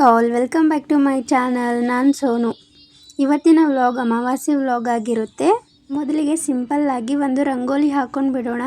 All welcome back to my channel. ನಾನು ಸೋನು. ಇವತ್ತಿನ vlog ಅಮಾವಾಸ್ಯೆ ವ್ಲಾಗ್ ಆಗಿರುತ್ತೆ. ಮೊದಲಿಗೆ ಸಿಂಪಲ್ ಆಗಿ ಒಂದು ರಂಗೋಲಿ ಹಾಕೊಂಡು ಬಿಡೋಣ.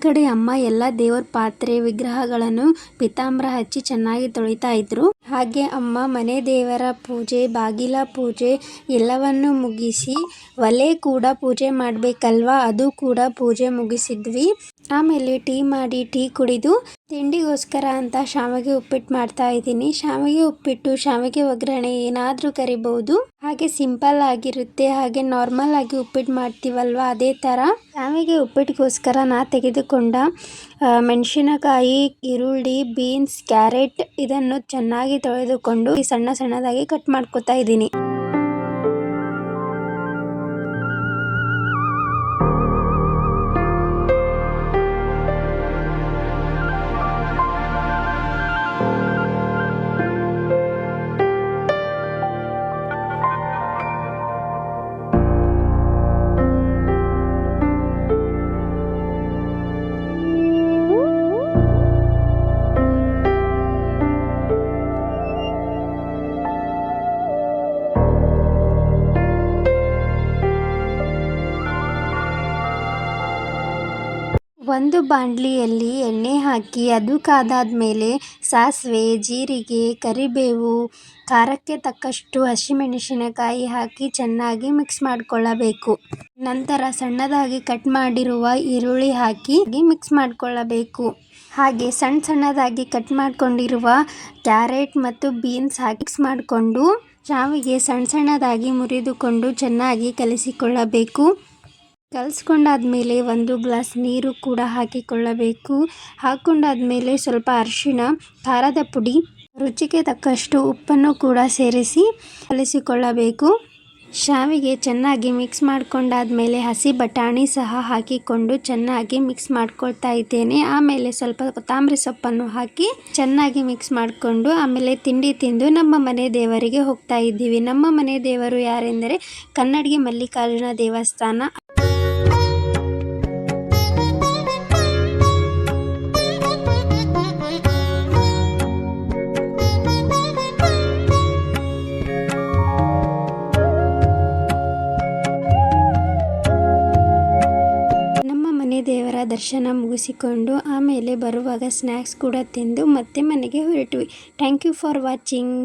ಕಡೆ ಅಮ್ಮ ಎಲ್ಲ ದೇವರ ಪಾತ್ರೆ ವಿಗ್ರಹಗಳನ್ನು ಪಿತಾಂಬರ ಹಚ್ಚಿ ಚೆನ್ನಾಗಿ ತೊಳಿತಾ ಇದ್ರು. ಹಾಗೆ ಅಮ್ಮ ಮನೆ ದೇವರ ಪೂಜೆ, ಬಾಗಿಲ ಪೂಜೆ ಎಲ್ಲವನ್ನು ಮುಗಿಸಿ ಒಲೆ ಕೂಡ ಪೂಜೆ ಮಾಡಬೇಕಲ್ವಾ, ಅದು ಕೂಡ ಪೂಜೆ ಮುಗಿಸಿದ್ವಿ. ಆಮೇಲೆ ಟೀ ಮಾಡಿ ಟೀ ಕುಡಿದು ತಿಂಡಿಗೋಸ್ಕರ ಅಂತ ಶಾವಿಗೆ ಉಪ್ಪಿಟ್ಟು ಮಾಡ್ತಾ ಇದ್ದೀನಿ. ಶಾವಿಗೆ ಉಪ್ಪಿಟ್ಟು, ಶಾವಿಗೆ ಒಗ್ಗರಣೆ ಏನಾದರೂ ಕರಿಬಹುದು. ಹಾಗೆ ಸಿಂಪಲ್ ಆಗಿರುತ್ತೆ. ಹಾಗೆ ನಾರ್ಮಲ್ ಆಗಿ ಉಪ್ಪಿಟ್ಟು ಮಾಡ್ತೀವಲ್ವಾ, ಅದೇ ಥರ ಶಾವಿಗೆ ಉಪ್ಪಿಟ್ಟಿಗೋಸ್ಕರ ನಾ ತೆಗೆದುಕೊಂಡ ಮೆಣಸಿನಕಾಯಿ, ಈರುಳ್ಳಿ, ಬೀನ್ಸ್, ಕ್ಯಾರೆಟ್ ಇದನ್ನು ಚೆನ್ನಾಗಿ ತೊಳೆದುಕೊಂಡು ಸಣ್ಣ ಸಣ್ಣದಾಗಿ ಕಟ್ ಮಾಡ್ಕೊತಾ ಇದ್ದೀನಿ. ಒಂದು ಬಾಣಲಿಯಲ್ಲಿ ಎಣ್ಣೆ ಹಾಕಿ ಅದು ಕಾದಾದ್ಮೇಲೆ ಸಾಸಿವೆ, ಜೀರಿಗೆ, ಕರಿಬೇವು, ಖಾರಕ್ಕೆ ತಕ್ಕಷ್ಟು ಹಸಿಮೆಣಸಿನಕಾಯಿ ಹಾಕಿ ಚೆನ್ನಾಗಿ ಮಿಕ್ಸ್ ಮಾಡಿಕೊಳ್ಳಬೇಕು. ನಂತರ ಸಣ್ಣದಾಗಿ ಕಟ್ ಮಾಡಿರುವ ಈರುಳ್ಳಿ ಹಾಕಿ ಮಿಕ್ಸ್ ಮಾಡಿಕೊಳ್ಳಬೇಕು. ಹಾಗೆ ಸಣ್ಣ ಸಣ್ಣದಾಗಿ ಕಟ್ ಮಾಡಿಕೊಂಡಿರುವ ಕ್ಯಾರೆಟ್ ಮತ್ತು ಬೀನ್ಸ್ ಹಾಕಿ ಮಿಕ್ಸ್ ಮಾಡಿಕೊಂಡು ಶಾವಿಗೆ ಸಣ್ಣ ಸಣ್ಣದಾಗಿ ಮುರಿದುಕೊಂಡು ಚೆನ್ನಾಗಿ ಕಲಿಸಿಕೊಳ್ಳಬೇಕು. ಕಲಿಸ್ಕೊಂಡಾದ್ಮೇಲೆ 1 ಗ್ಲಾಸ್ ನೀರು ಕೂಡ ಹಾಕಿಕೊಳ್ಳಬೇಕು. ಹಾಕೊಂಡಾದ್ಮೇಲೆ ಸ್ವಲ್ಪ ಅರಿಶಿಣ, ಖಾರದ ಪುಡಿ, ರುಚಿಗೆ ತಕ್ಕಷ್ಟು ಉಪ್ಪನ್ನು ಕೂಡ ಸೇರಿಸಿ ಕಲಿಸಿಕೊಳ್ಳಬೇಕು. ಶಾವಿಗೆ ಚೆನ್ನಾಗಿ ಮಿಕ್ಸ್ ಮಾಡ್ಕೊಂಡಾದ್ಮೇಲೆ ಹಸಿ ಬಟಾಣಿ ಸಹ ಹಾಕಿಕೊಂಡು ಚೆನ್ನಾಗಿ ಮಿಕ್ಸ್ ಮಾಡ್ಕೊಳ್ತಾ ಇದ್ದೇನೆ. ಆಮೇಲೆ ಸ್ವಲ್ಪ ಕೊತ್ತಂಬರಿ ಸೊಪ್ಪನ್ನು ಹಾಕಿ ಚೆನ್ನಾಗಿ ಮಿಕ್ಸ್ ಮಾಡಿಕೊಂಡು ಆಮೇಲೆ ತಿಂಡಿ ತಿಂದು ನಮ್ಮ ಮನೆ ದೇವರಿಗೆ ಹೋಗ್ತಾ ಇದ್ದೀವಿ. ನಮ್ಮ ಮನೆ ದೇವರು ಯಾರೆಂದರೆ ಕನ್ನಡಿಗೆ ಮಲ್ಲಿಕಾರ್ಜುನ ದೇವಸ್ಥಾನ. ದೇವರ ದರ್ಶನ ಮುಗಿಸಿಕೊಂಡು ಆಮೇಲೆ ಬರುವಾಗ ಸ್ನ್ಯಾಕ್ಸ್ ಕೂಡ ತಿಂದು ಮತ್ತೆ ಮನೆಗೆ ಹೊರಟ್ವಿ. Thank you for watching.